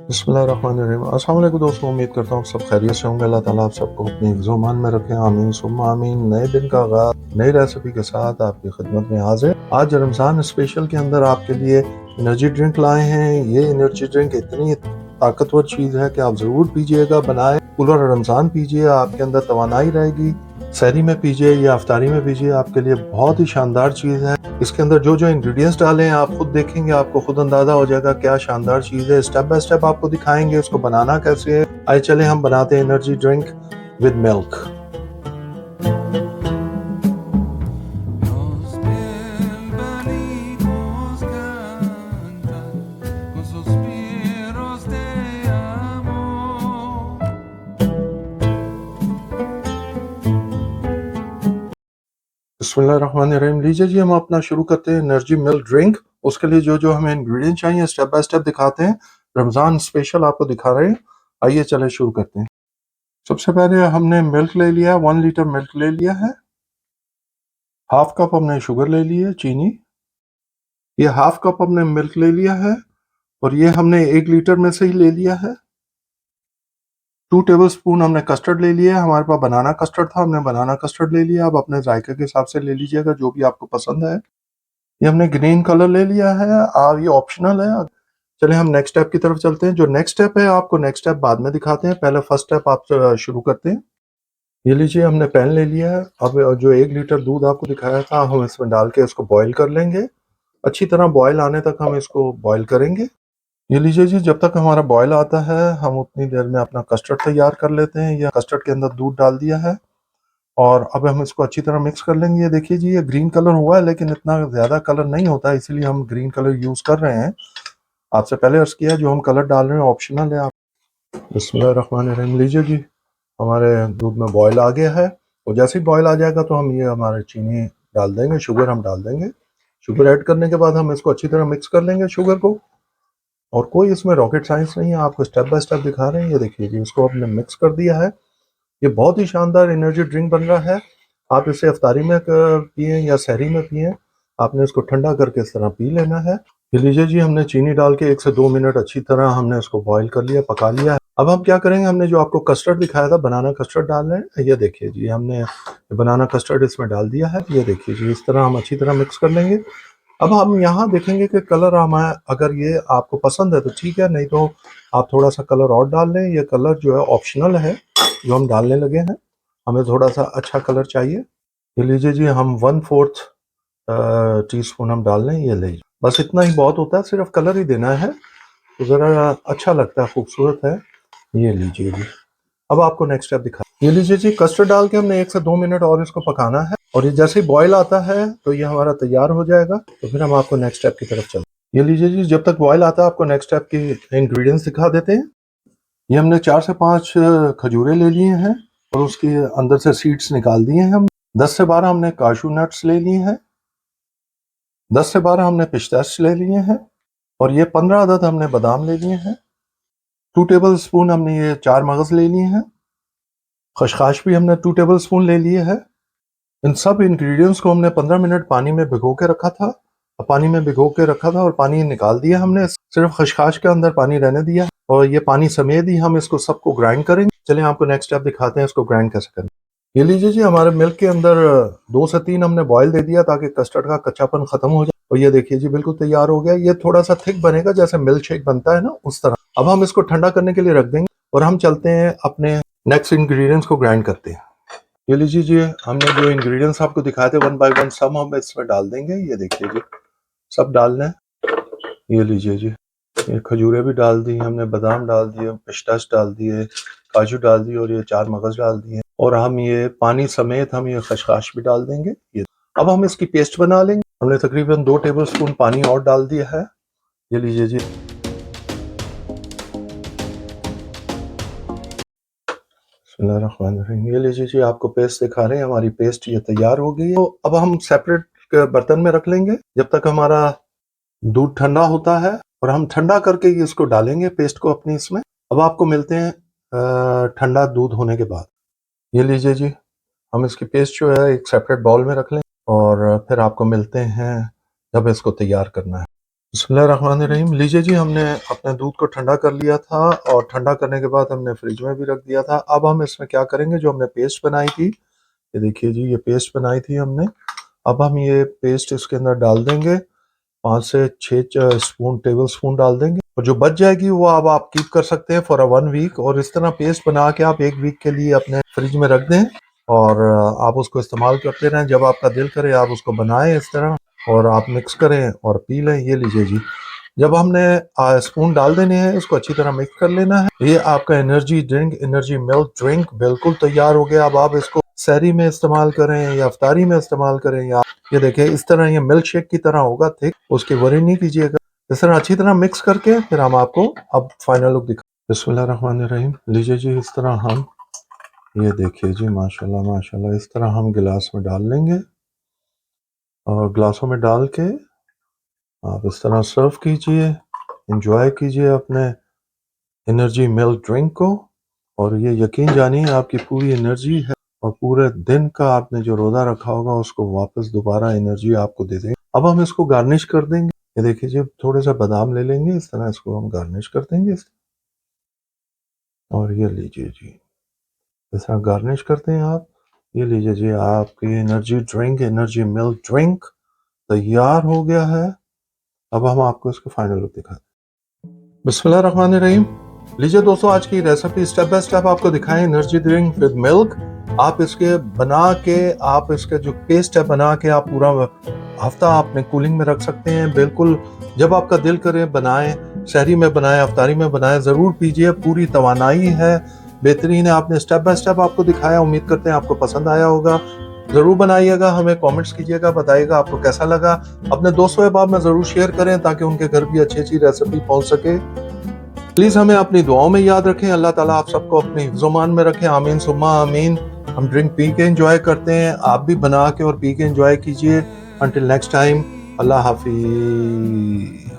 बिस्मिल्लाहिर्रहमानिर्रहीम। अस्सलाम वालेकुम दोस्तों, उम्मीद करता हूँ सब खैरियत से होंगे। अल्लाह ताला आप सबको अपनी हिफ्ज़-ओ-अमान में रखें, आमीन सुम्मा आमीन। नए दिन का आगाज़ नई रेसिपी के साथ आपकी खिदमत में हाजिर। आज रमज़ान स्पेशल के अंदर आपके लिए एनर्जी ड्रिंक लाए हैं। ये एनर्जी ड्रिंक इतनी ताकतवर चीज़ है कि आप ज़रूर पीजिएगा, बनाए पूरा रमज़ान पीजिए, आपके अंदर तवानाई रहेगी। सहरी में पीजिए या अफ्तारी में पीजिए, आपके लिए बहुत ही शानदार चीज़ है। इसके अंदर जो जो इंग्रेडिएंट्स डाले हैं आप खुद देखेंगे, आपको खुद अंदाजा हो जाएगा क्या शानदार चीज़ है। स्टेप बाय स्टेप आपको दिखाएंगे उसको बनाना कैसे है। आइए चले हम बनाते हैं energy drink with milk. Nos bienvenidos cantar con suspiros de amor. बिस्मिल्लाहिर्रहमानिर्रहीम। लीजिए जी, हम अपना शुरू करते हैं एनर्जी मिल्क ड्रिंक। उसके लिए जो जो हमें इंग्रेडिएंट चाहिए स्टेप बाय स्टेप दिखाते हैं। रमज़ान स्पेशल आपको दिखा रहे हैं। आइए चले शुरू करते हैं। सबसे पहले हमने मिल्क ले लिया, 1 लीटर मिल्क ले लिया है। हाफ कप हमने शुगर ले ली है, चीनी। ये हाफ कप हमने मिल्क ले लिया है और ये हमने 1 लीटर में से ही ले लिया है। 2 टेबल स्पून हमने कस्टर्ड ले लिया है। हमारे पास बनाना कस्टर्ड था, हमने बनाना कस्टर्ड ले लिया। आप अपने जायके के हिसाब से ले लीजिएगा, जो भी आपको पसंद है। ये हमने ग्रीन कलर ले लिया है, ये ऑप्शनल है। चलिए हम नेक्स्ट स्टेप की तरफ चलते हैं। जो नेक्स्ट स्टेप है आपको नेक्स्ट स्टेप बाद में दिखाते हैं, पहले फर्स्ट स्टेप आप शुरू करते हैं। ये लीजिए, हमने पैन ले लिया है। अब जो 1 लीटर दूध आपको दिखाया था हम इसमें डाल के इसको बॉईल कर लेंगे। अच्छी तरह बॉईल आने तक हम इसको बॉईल करेंगे। ये लीजिए जी, जब तक हमारा बॉयल आता है हम उतनी देर में अपना कस्टर्ड तैयार कर लेते हैं। या कस्टर्ड के अंदर दूध डाल दिया है और अब हम इसको अच्छी तरह मिक्स कर लेंगे। ये देखिए जी, ये ग्रीन कलर हुआ है लेकिन इतना ज़्यादा कलर नहीं होता, इसीलिए हम ग्रीन कलर यूज़ कर रहे हैं। आपसे पहले अर्ज़ किया, जो हम कलर डाल रहे हैं ऑप्शनल है। आप बिस्मिल्लाहिर्रहमानिर्रहीम। लीजिए जी, हमारे दूध में बॉयल आ गया है और जैसे ही बॉयल आ जाएगा तो हम ये हमारे चीनी डाल देंगे, शुगर हम डाल देंगे। शुगर ऐड करने के बाद हम इसको अच्छी तरह मिक्स कर लेंगे शुगर को। और कोई इसमें रॉकेट साइंस नहीं है, आपको स्टेप बाय स्टेप दिखा रहे हैं। ये देखिए जी, इसको हमने मिक्स कर दिया है। ये बहुत ही शानदार एनर्जी ड्रिंक बन रहा है। आप इसे अफ्तारी में पिए या सहरी में पिए, आपने इसको ठंडा करके इस तरह पी लेना है। ये लीजिए जी, हमने चीनी डाल के 1 से 2 मिनट अच्छी तरह हमने इसको बॉईल कर लिया, पका लिया है। अब हम क्या करेंगे, हमने जो आपको कस्टर्ड दिखाया था, बनाना कस्टर्ड डाल रहे हैं। ये देखिए जी, हमने बनाना कस्टर्ड इसमें डाल दिया है। ये देखिए जी, इस तरह हम अच्छी तरह मिक्स कर लेंगे। अब हम यहाँ देखेंगे कि कलर हमारा, अगर ये आपको पसंद है तो ठीक है, नहीं तो आप थोड़ा सा कलर और डाल लें। ये कलर जो है ऑप्शनल है, जो हम डालने लगे हैं। हमें थोड़ा सा अच्छा कलर चाहिए। ये लीजिए जी, हम 1/4 टीस्पून हम डाल लें। ये ले, बस इतना ही बहुत होता है, सिर्फ कलर ही देना है तो ज़रा अच्छा लगता है, खूबसूरत है। ये लीजिए जी, अब आपको नेक्स्ट स्टेप दिखा। ये लीजिए जी, कस्टर्ड डाल के हमने 1 से 2 मिनट और इसको पकाना है और ये जैसे ही बॉयल आता है तो ये हमारा तैयार हो जाएगा। तो फिर हम आपको नेक्स्ट स्टेप की तरफ चलते हैं। ये लीजिए जी, जब तक बॉयल आता है आपको नेक्स्ट स्टेप की इंग्रेडिएंट्स दिखा देते हैं। ये हमने 4 से 5 खजूरें ले लिए हैं और उसके अंदर से सीड्स निकाल दिए हैं हम। 10 से 12 हमने काजू नट्स ले लिए हैं। 10 से 12 हमने पिस्ताशियो ले लिए हैं और ये 15 अदद हमने बादाम ले लिए हैं। 2 टेबल स्पून हमने ये 4 मगज ले लिए हैं। खशखाश भी हमने 2 टेबल स्पून ले लिए है। इन सब इंग्रेडिएंट्स को हमने 15 मिनट पानी में भिगो के रखा था। पानी में भिगो के रखा था और पानी निकाल दिया हमने, सिर्फ खशखाश के अंदर पानी रहने दिया और ये पानी समेत ही हम इसको सबको ग्राइंड करेंगे। चलिए आपको नेक्स्ट स्टेप दिखाते हैं इसको ग्राइंड कैसे करना। ये लीजिए जी, हमारे मिल्क के अंदर 2 से 3 हमने बॉयल दे दिया ताकि कस्टर्ड का कच्चापन खत्म हो जाए। और ये देखिए जी, बिल्कुल तैयार हो गया। ये थोड़ा सा थिक बनेगा, जैसे मिल्क शेक बनता है ना, उस तरह। अब हम इसको ठंडा करने के लिए रख देंगे और हम चलते हैं अपने नेक्स्ट इंग्रेडिएंट्स को ग्राइंड करते हैं। ये लीजिए जी, हमने जो इंग्रेडिएंट्स आपको दिखाए थे 1 बाय 1 सब हम इसमें डाल देंगे। ये देखिए जी, सब डालना है। ये लीजिए जी, ये खजूरें भी डाल दी हमने, बादाम डाल दिए, पिस्ताश डाल दिए, काजू डाल दिए और ये 4 मगज डाल दिए और हम ये पानी समेत हम ये खशखाश भी डाल देंगे। ये अब हम इसकी पेस्ट बना लेंगे। हमने तकरीबन 2 टेबल स्पून पानी और डाल दिया है। ये लीजिए जी, बिस्मिल्लाहिर्रहमानिर्रहीम। ये लीजिए जी, आपको पेस्ट दिखा रहे हैं, हमारी पेस्ट ये तैयार हो गई है। तो अब हम सेपरेट बर्तन में रख लेंगे जब तक हमारा दूध ठंडा होता है और हम ठंडा करके ही इसको डालेंगे पेस्ट को अपनी इसमें। अब आपको मिलते हैं ठंडा दूध होने के बाद। ये लीजिए जी, हम इसकी पेस्ट जो है एक सेपरेट बाउल में रख लें और फिर आपको मिलते हैं जब इसको तैयार करना है। बिस्मिल्लाहिर्रहमानिर्रहीम। लीजिए जी, हमने अपने दूध को ठंडा कर लिया था और ठंडा करने के बाद हमने फ्रिज में भी रख दिया था। अब हम इसमें क्या करेंगे, जो हमने पेस्ट बनाई थी, ये देखिए जी, ये पेस्ट बनाई थी हमने। अब हम ये पेस्ट इसके अंदर डाल देंगे, 5 से 6 स्पून टेबल स्पून डाल देंगे, और जो बच जाएगी वो अब आप कीप कर सकते हैं फॉर 1 वीक। और इस तरह पेस्ट बना के आप 1 वीक के लिए अपने फ्रिज में रख दें और आप उसको इस्तेमाल करते रहें। जब आपका दिल करे आप उसको बनाएं इस तरह और आप मिक्स करें और पी लें। ये लीजिए जी, जब हमने स्पून डाल देने हैं, इसको अच्छी तरह मिक्स कर लेना है। ये आपका energy drink, energy milk drink बिल्कुल तैयार हो गया। अब आप इसको सहरी में इस्तेमाल करें या इफ्तारी में इस्तेमाल करें, या ये देखिए इस तरह ये मिल्क शेक की तरह होगा थिक, उसकी वरी नहीं कीजिएगा। इस तरह अच्छी तरह मिक्स करके फिर हम आपको अब फाइनल लुक दिखा। बिस्मिल्लाहिर्रहमानिर्रहीम। लीजिए जी, इस तरह हम, ये देखिए जी, माशाल्लाह माशाल्लाह, इस तरह हम गिलास में डाल लेंगे और ग्लासों में डाल के आप इस तरह सर्व कीजिए, एंजॉय कीजिए अपने एनर्जी मिल्क ड्रिंक को। और ये यकीन जानिए आपकी पूरी एनर्जी है और पूरे दिन का आपने जो रोजा रखा होगा उसको वापस दोबारा एनर्जी आपको दे देंगे। अब हम इसको गार्निश कर देंगे। ये देखिए जी, थोड़े सा बादाम ले लेंगे, इस तरह इसको हम गार्निश कर देंगे और ये लीजिए जी, इस तरह गार्निश करते हैं आप। ये लीजिए जी, आपकी energy drink, energy milk drink तैयार हो गया है। अब हम आपको इसका फाइनल लुक दिखाते हैं। बिस्मिल्लाहिर्रहमानिर्रहीम। लीजिए दोस्तों, आज की रेसिपी स्टेप बाय स्टेप आपको दिखाएं, एनर्जी ड्रिंक विद मिल्क। आप इसके बना के, आप इसका जो पेस्ट है बना के आप पूरा हफ्ता आपने कूलिंग में रख सकते हैं। बिल्कुल जब आपका दिल करे बनाएं, शहरी में बनाएं, अफ्तारी में बनाएं, ज़रूर पीजिए। पूरी तवानाई है, बेहतरीन है। आपने स्टेप बाय स्टेप आपको दिखाया, उम्मीद करते हैं आपको पसंद आया होगा। ज़रूर बनाइएगा, हमें कमेंट्स कीजिएगा, बताइएगा आपको कैसा लगा। अपने दोस्तों अहबाब में ज़रूर शेयर करें ताकि उनके घर भी अच्छी अच्छी रेसिपी पहुंच सके। प्लीज़ हमें अपनी दुआओं में याद रखें। अल्लाह ताला आप सबको अपने हिफ्ज़-ओ-मान में रखें। आमीन सुम्मा आमीन। हम ड्रिंक पी के एंजॉय करते हैं, आप भी बना के और पी के एंजॉय कीजिए। अंटिल नेक्स्ट टाइम, अल्लाह हाफिज़।